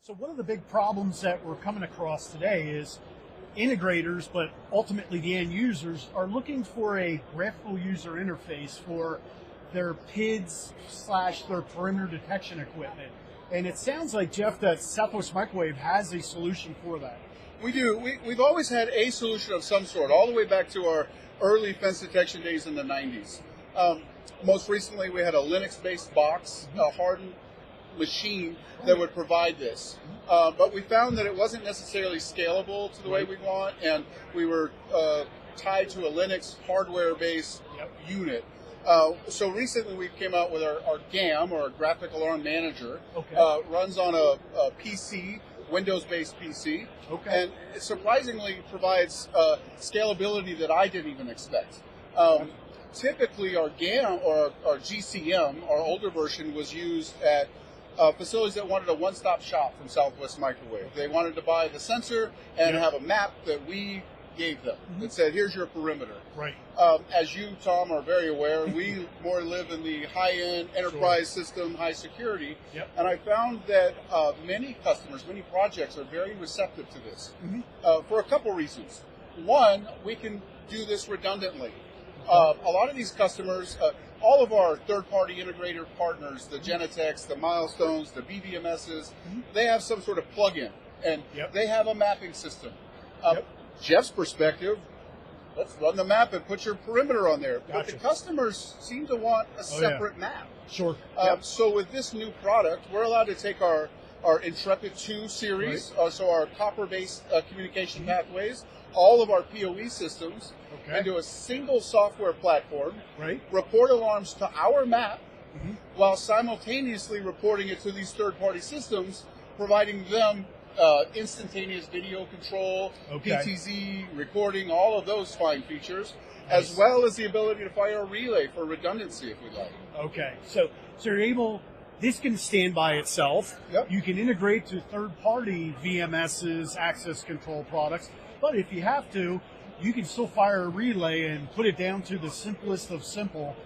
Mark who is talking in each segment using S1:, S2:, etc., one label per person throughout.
S1: So one of the big problems that we're coming across today is integrators, but ultimately the end users, are looking for a graphical user interface for their PIDS slash their perimeter detection equipment. And it sounds like, Jeff, that Southwest Microwave has a solution for that.
S2: We do. We've always had a solution of some sort, all the way back to our early fence detection days in the 90s. Most recently, we had a Linux-based box, a hardened machine that would provide this. But we found that it wasn't necessarily scalable to the way we want, and we were tied to a Linux hardware-based unit. So recently we came out with our GAM, or Graphic Alarm Manager. Runs on a PC, Windows-based PC, and it surprisingly provides scalability that I didn't even expect. Typically our GAM, or our GCM, our older version, was used at facilities that wanted a one-stop shop from Southwest Microwave. They wanted to buy the sensor and have a map that we gave them that said, here's your perimeter.
S1: Right.
S2: As you, Tom, are very aware, we more live in the high-end enterprise system, high security, and I found that many customers, many projects are very receptive to this for a couple reasons. One, we can do this redundantly. A lot of these customers, all of our third-party integrator partners, the Genetechs, the Milestones, the BBMSs, they have some sort of plug-in, and they have a mapping system. Jeff's perspective, let's run the map and put your perimeter on there. But the customers seem to want a separate map.
S1: Sure.
S2: So with this new product, we're allowed to take our Intrepid 2 series, so our copper-based communication pathways, all of our PoE systems, into a single software platform, report alarms to our map, while simultaneously reporting it to these third-party systems, providing them instantaneous video control, PTZ, recording, all of those fine features, as well as the ability to fire a relay for redundancy if we like.
S1: So you're able, this can stand by itself. You can integrate to third-party VMSs, access control products, but if you have to, you can still fire a relay and put it down to the simplest of simple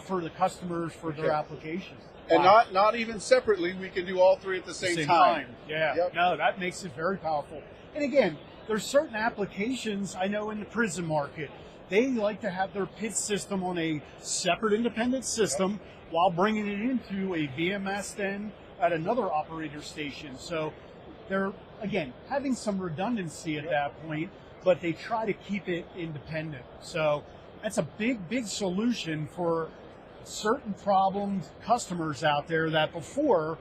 S1: for the customers, for their applications.
S2: And not even separately, we can do all three at the same time.
S1: No, that makes it very powerful. And again, there's certain applications I know in the prison market, they like to have their PIDS system on a separate independent system while bringing it into a VMS then at another operator station. So they're, again, having some redundancy at that point, but they try to keep it independent. So that's a big solution for certain problems, customers out there that before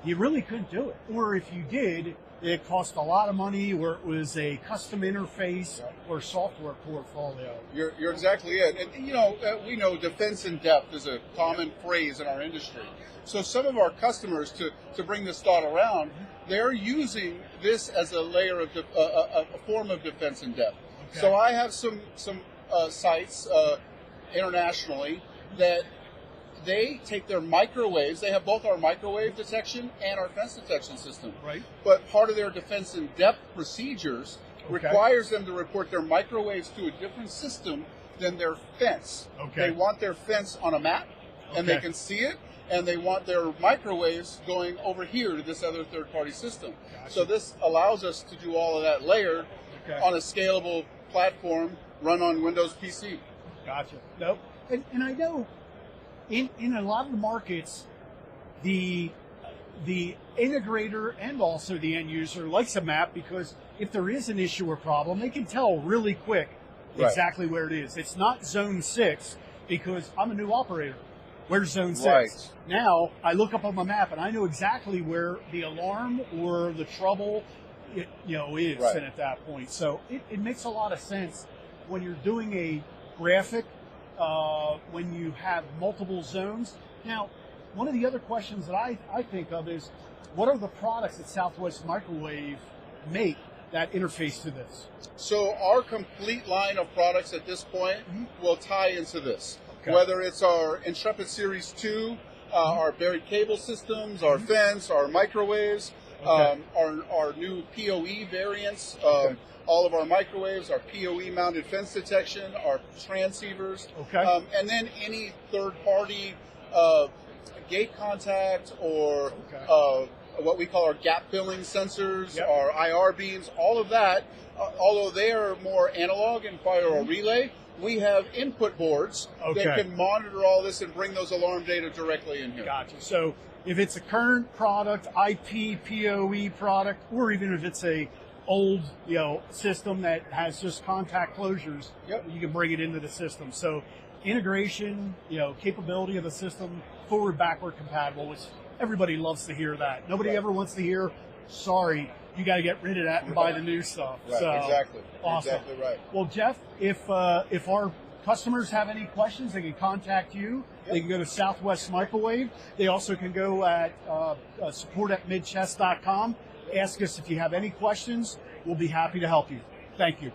S1: you really couldn't do it, or if you did, it cost a lot of money, or it was a custom interface or software portfolio.
S2: You're exactly it. And you know, we know defense in depth is a common phrase in our industry. So some of our customers, to bring this thought around, they're using this as a layer of a form of defense in depth. So I have some sites internationally that they take their microwaves, they have both our microwave detection and our fence detection system. But part of their defense in depth procedures requires them to report their microwaves to a different system than their fence. They want their fence on a map, and they can see it, and they want their microwaves going over here to this other third-party system. So this allows us to do all of that layered on a scalable platform run on Windows PC.
S1: And I know in a lot of the markets, the integrator and also the end user likes a map, because if there is an issue or problem, they can tell really quick exactly where it is. It's not zone 6 because I'm a new operator. Where's zone 6? Now I look up on my map and I know exactly where the alarm or the trouble is, and at that point. So it makes a lot of sense when you're doing a graphic, when you have multiple zones. Now, one of the other questions that I think of is, what are the products that Southwest Microwave make that interface to this?
S2: So our complete line of products at this point will tie into this. Whether it's our Intrepid Series 2, our buried cable systems, our fence, our microwaves, our new PoE variants, all of our microwaves, our PoE mounted fence detection, our transceivers, and then any third party gate contact or what we call our gap filling sensors,
S1: Yep.
S2: our IR beams, all of that, although they are more analog and fire a relay, we have input boards
S1: Okay.
S2: that can monitor all this and bring those alarm data directly in here.
S1: Gotcha. So if it's a current product, IP, PoE product, or even if it's a old, system that has just contact closures,
S2: Yep.
S1: you can bring it into the system. So integration, capability of the system, forward, backward compatible, which everybody loves to hear that. Nobody
S2: Right.
S1: ever wants to hear, sorry, you got to get rid of that and buy the new stuff.
S2: Right,
S1: So,
S2: exactly.
S1: Awesome.
S2: Exactly right.
S1: Well, Jeff, if our customers have any questions, they can contact you.
S2: Yep.
S1: They can go to Southwest Microwave. They also can go at support@midchest.com. Ask us if you have any questions. We'll be happy to help you. Thank you.